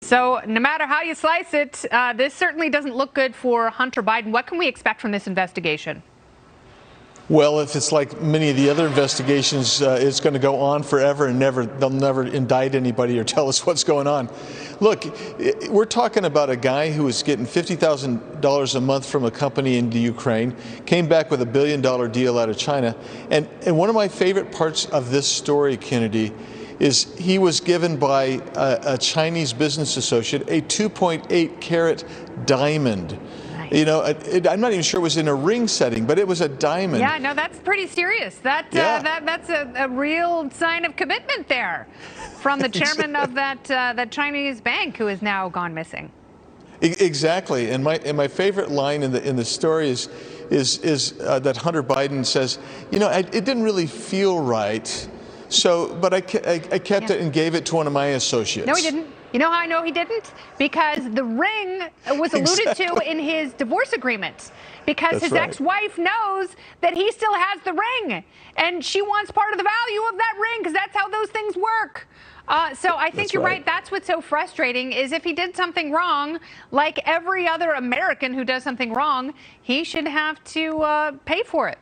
So no matter how you slice it, this certainly doesn't look good for Hunter Biden. What can we expect from this investigation? Well, if it's like many of the other investigations, it's going to go on forever and they'll never indict anybody or tell us what's going on. Look, we're talking about a guy who was getting $50,000 a month from a company in the Ukraine, came back with $1 billion deal out of China. And one of my favorite parts of this story, Kennedy, is he was given by a Chinese business associate a 2.8 carat diamond. You know, I'm not even sure it was in a ring setting, but it was a diamond. Yeah, no, that's pretty serious. That's a real sign of commitment there from the chairman of that Chinese bank who is now gone missing. Exactly, and my favorite line in the story is that Hunter Biden says, you know, it didn't really feel right, but I kept it and gave it to one of my associates. No, he didn't. You know how I know he didn't? Because the ring was alluded to in his divorce agreement. Because his ex-wife knows that he still has the ring. And she wants part of the value of that ring because that's how those things work. So I think you're right. That's what's so frustrating is if he did something wrong, like every other American who does something wrong, he should have to pay for it.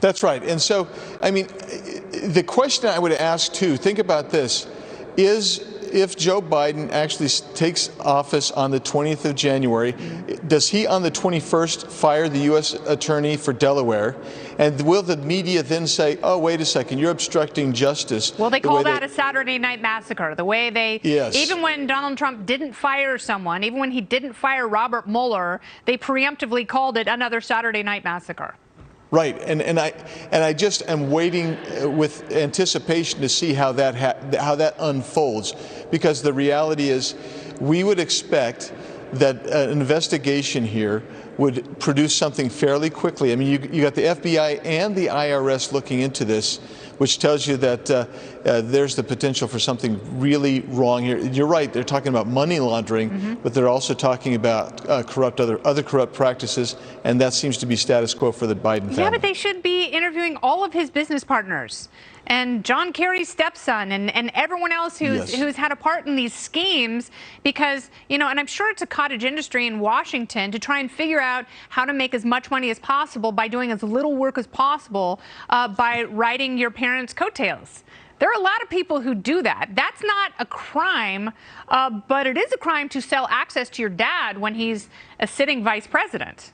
That's right. And so, I mean, the question I would ask, too, think about this, is if Joe Biden actually takes office on the 20th of January, does he on the 21st fire the U.S. attorney for Delaware? And will the media then say, oh, wait a second, you're obstructing justice? Well, they call that a Saturday night massacre. The way they, yes. Even when Donald Trump didn't fire someone, even when he didn't fire Robert Mueller, they preemptively called it another Saturday night massacre. Right, and I just am waiting with anticipation to see how that unfolds, because the reality is, we would expect that an investigation here would produce something fairly quickly. I mean, you got the FBI and the IRS looking into this, which tells you that there's the potential for something really wrong here. You're right, they're talking about money laundering, but they're also talking about other corrupt practices, and that seems to be status quo for the Biden family. Yeah, but they should be interviewing all of his business partners and John Kerry's stepson and everyone else who's had a part in these schemes, because, you know, and I'm sure it's a cottage industry in Washington to try and figure out how to make as much money as possible by doing as little work as possible by riding your parents' coattails. There are a lot of people who do that. That's not a crime, but it is a crime to sell access to your dad when he's a sitting vice president.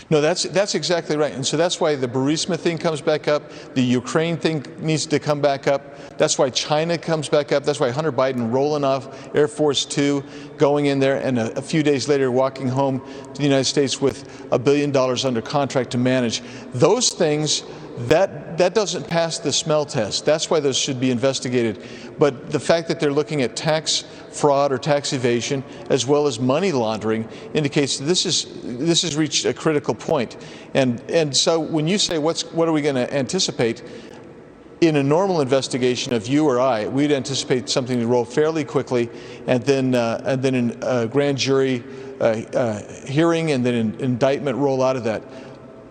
No, that's exactly right. And so that's why the Burisma thing comes back up. The Ukraine thing needs to come back up. That's why China comes back up. That's why Hunter Biden rolling off Air Force Two, going in there, and a few days later walking home to the United States with $1 billion under contract to manage. Those things, that doesn't pass the smell test. That's why those should be investigated. But the fact that they're looking at tax fraud or tax evasion as well as money laundering indicates that this has reached a critical point. And so when you say what are we going to anticipate, in a normal investigation of you or I, we'd anticipate something to roll fairly quickly, and then in a grand jury hearing and then an indictment roll out of that.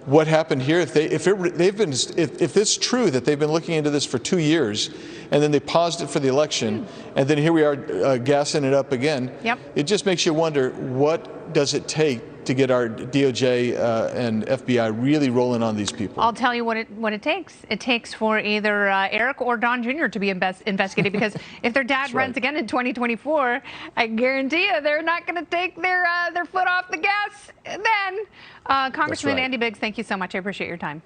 What happened here? If it's true that they've been looking into this for 2 years, and then they paused it for the election, and then here we are gassing it up again. Yep. It just makes you wonder, what does it take to get our DOJ and FBI really rolling on these people? I'll tell you what it takes. It takes for either Eric or Don Jr. to be investigated, because if their dad runs again in 2024, I guarantee you they're not going to take their foot off the gas then. Congressman Andy Biggs, thank you so much. I appreciate your time.